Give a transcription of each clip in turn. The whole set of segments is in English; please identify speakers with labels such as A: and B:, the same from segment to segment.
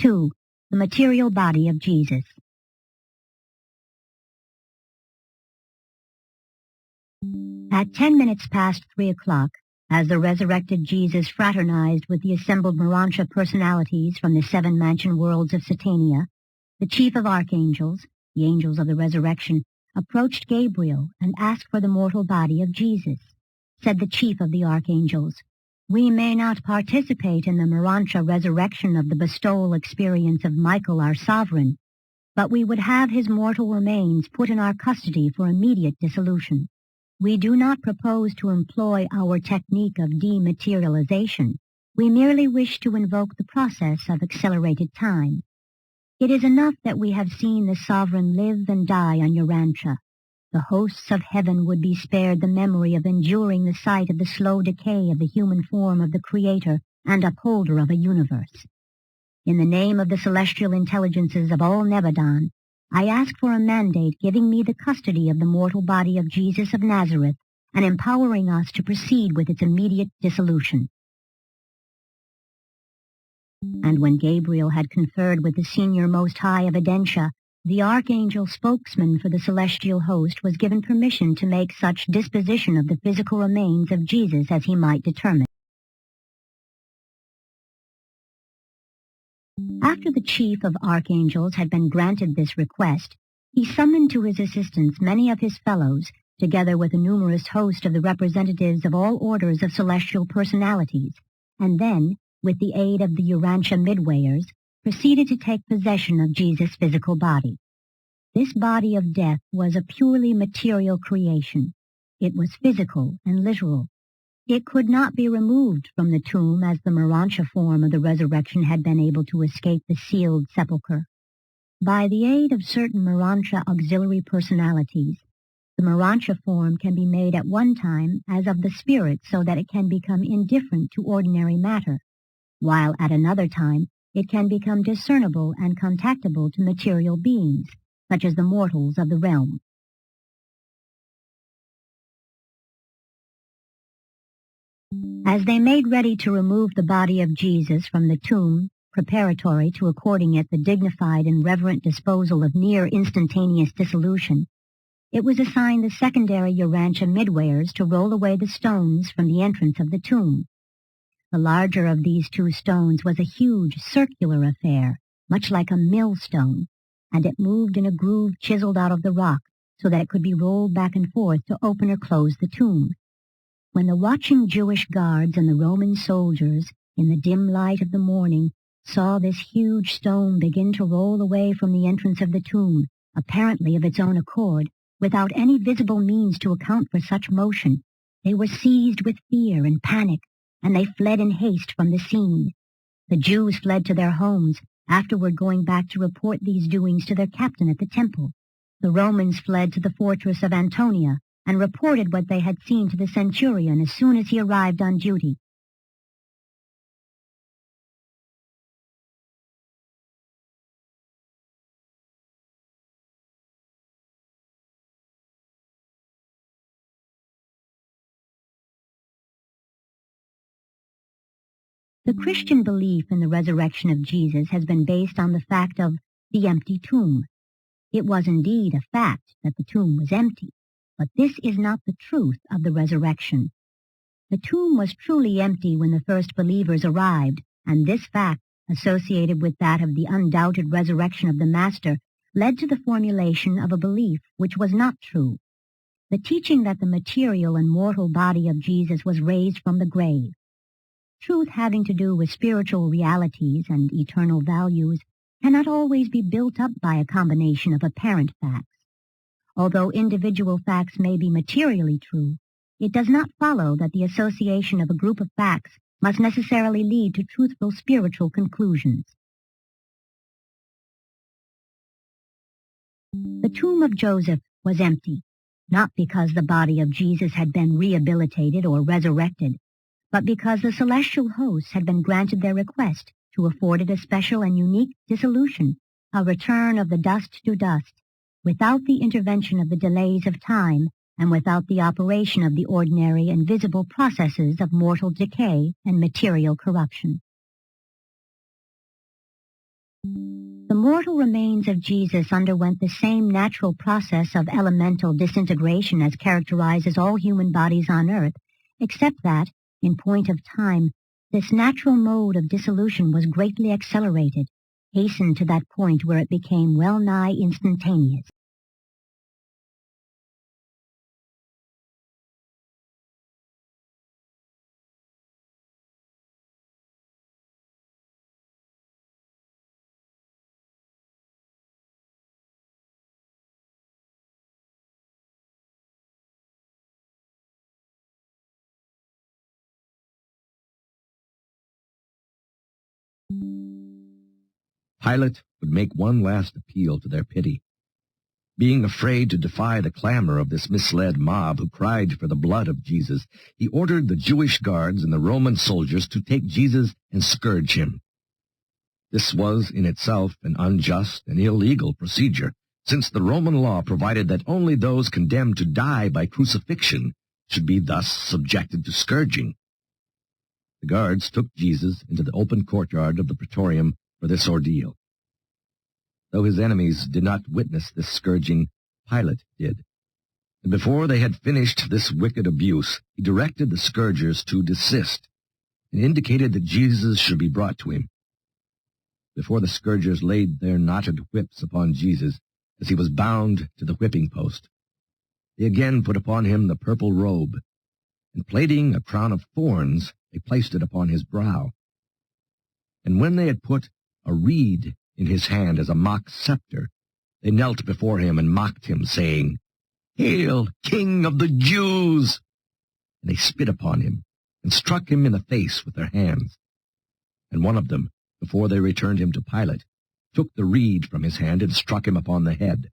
A: 2. The material body of Jesus. At 10 minutes past 3 o'clock, as the resurrected Jesus fraternized with the assembled Urantia personalities from the 7 mansion worlds of Satania, the chief of archangels, the angels of the resurrection, approached Gabriel and asked for the mortal body of Jesus. Said the chief of the archangels, "We may not participate in the Urantia resurrection of the bestowal experience of Michael our sovereign, but we would have his mortal remains put in our custody for immediate dissolution. We do not propose to employ our technique of dematerialization. We merely wish to invoke the process of accelerated time. It is enough that we have seen the sovereign live and die on Urantia. The hosts of heaven would be spared the memory of enduring the sight of the slow decay of the human form of the Creator and upholder of a universe. In the name of the celestial intelligences of all Nebadan, I ask for a mandate giving me the custody of the mortal body of Jesus of Nazareth and empowering us to proceed with its immediate dissolution." And when Gabriel had conferred with the senior Most High of Edentia, the archangel spokesman for the celestial host was given permission to make such disposition of the physical remains of Jesus as he might determine. After the chief of archangels had been granted this request, he summoned to his assistance many of his fellows, together with a numerous host of the representatives of all orders of celestial personalities, and then, with the aid of the Urantia midwayers, proceeded to take possession of Jesus' physical body. This body of death was a purely material creation. It was physical and literal. It could not be removed from the tomb as the Urantia form of the resurrection had been able to escape the sealed sepulchre. By the aid of certain Urantia auxiliary personalities, the Urantia form can be made at one time as of the spirit so that it can become indifferent to ordinary matter, while at another time it can become discernible and contactable to material beings, such as the mortals of the realm. As they made ready to remove the body of Jesus from the tomb, preparatory to according it the dignified and reverent disposal of near instantaneous dissolution, it was assigned the secondary Urantia midwayers to roll away the stones from the entrance of the tomb. The larger of these 2 stones was a huge circular affair, much like a millstone, and it moved in a groove chiseled out of the rock so that it could be rolled back and forth to open or close the tomb. When the watching Jewish guards and the Roman soldiers, in the dim light of the morning, saw this huge stone begin to roll away from the entrance of the tomb, apparently of its own accord, without any visible means to account for such motion, they were seized with fear and panic, and they fled in haste from the scene. The Jews fled to their homes, afterward going back to report these doings to their captain at the temple. The Romans fled to the fortress of Antonia, and reported what they had seen to the centurion as soon as he arrived on duty. The Christian belief in the resurrection of Jesus has been based on the fact of the empty tomb. It was indeed a fact that the tomb was empty, but this is not the truth of the resurrection. The tomb was truly empty when the first believers arrived, and this fact, associated with that of the undoubted resurrection of the Master, led to the formulation of a belief which was not true. The teaching that the material and mortal body of Jesus was raised from the grave. Truth having to do with spiritual realities and eternal values cannot always be built up by a combination of apparent facts. Although individual facts may be materially true, it does not follow that the association of a group of facts must necessarily lead to truthful spiritual conclusions. The tomb of Joseph was empty, not because the body of Jesus had been rehabilitated or resurrected, but because the celestial hosts had been granted their request to afford it a special and unique dissolution, a return of the dust to dust, without the intervention of the delays of time and without the operation of the ordinary and visible processes of mortal decay and material corruption. The mortal remains of Jesus underwent the same natural process of elemental disintegration as characterizes all human bodies on earth, except that, in point of time, this natural mode of dissolution was greatly accelerated, hastened to that point where it became well-nigh instantaneous.
B: Pilate would make one last appeal to their pity. Being afraid to defy the clamor of this misled mob who cried for the blood of Jesus, he ordered the Jewish guards and the Roman soldiers to take Jesus and scourge him. This was in itself an unjust and illegal procedure, since the Roman law provided that only those condemned to die by crucifixion should be thus subjected to scourging. The guards took Jesus into the open courtyard of the praetorium for this ordeal. Though his enemies did not witness this scourging, Pilate did. And before they had finished this wicked abuse, he directed the scourgers to desist, and indicated that Jesus should be brought to him. Before the scourgers laid their knotted whips upon Jesus, as he was bound to the whipping post, they again put upon him the purple robe, and plaiting a crown of thorns, they placed it upon his brow. And when they had put a reed in his hand as a mock scepter, they knelt before him and mocked him, saying, "Hail, King of the Jews!" And they spit upon him, and struck him in the face with their hands. And one of them, before they returned him to Pilate, took the reed from his hand and struck him upon the head.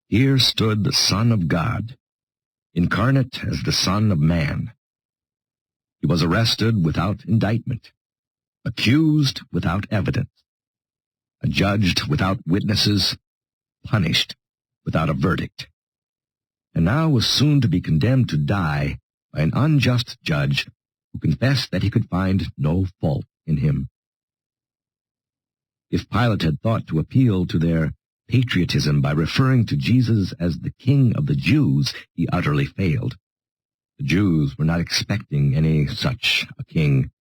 B: Here stood the Son of God, incarnate as the Son of Man. He was arrested without indictment, accused without evidence, adjudged without witnesses, punished without a verdict, and now was soon to be condemned to die by an unjust judge who confessed that he could find no fault in him. If Pilate had thought to appeal to their patriotism by referring to Jesus as the King of the Jews, he utterly failed. The Jews were not expecting any such a king.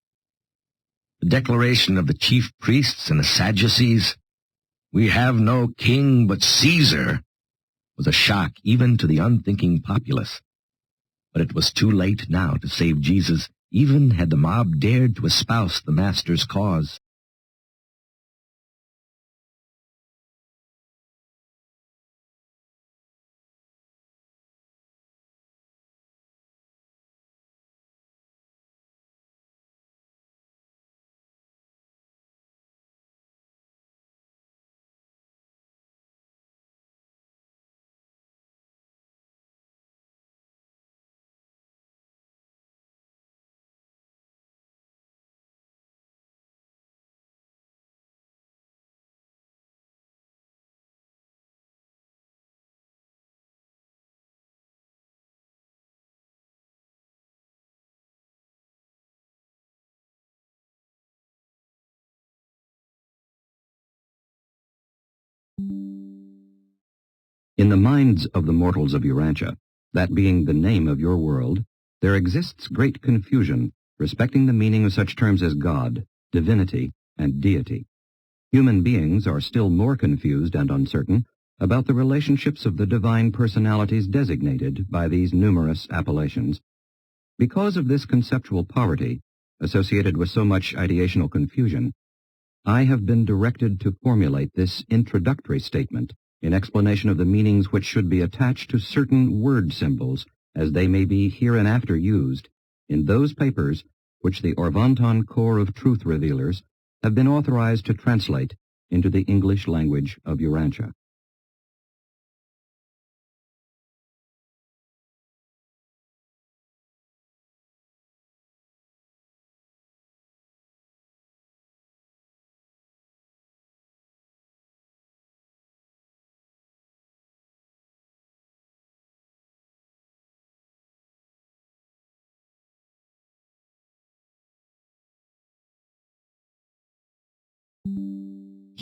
B: The declaration of the chief priests and the Sadducees, "We have no king but Caesar," was a shock even to the unthinking populace. But it was too late now to save Jesus, even had the mob dared to espouse the Master's cause.
C: In the minds of the mortals of Urantia, that being the name of your world, there exists great confusion respecting the meaning of such terms as God, divinity, and deity. Human beings are still more confused and uncertain about the relationships of the divine personalities designated by these numerous appellations. Because of this conceptual poverty, associated with so much ideational confusion, I have been directed to formulate this introductory statement in explanation of the meanings which should be attached to certain word symbols as they may be hereinafter used in those papers which the Orvanton Corps of Truth Revealers have been authorized to translate into the English language of Urantia.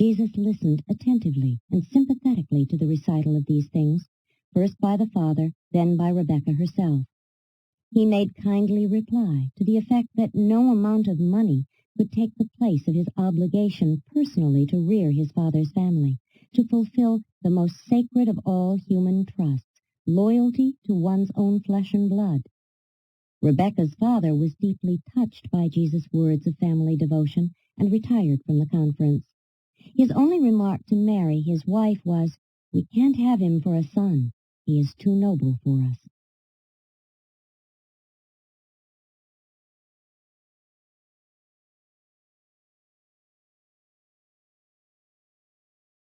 D: Jesus listened attentively and sympathetically to the recital of these things, first by the father, then by Rebekah herself. He made kindly reply to the effect that no amount of money could take the place of his obligation personally to rear his father's family, to fulfill the most sacred of all human trusts, loyalty to one's own flesh and blood. Rebekah's father was deeply touched by Jesus' words of family devotion and retired from the conference. His only remark to Mary, his wife, was, "We can't have him for a son. He is too noble for us."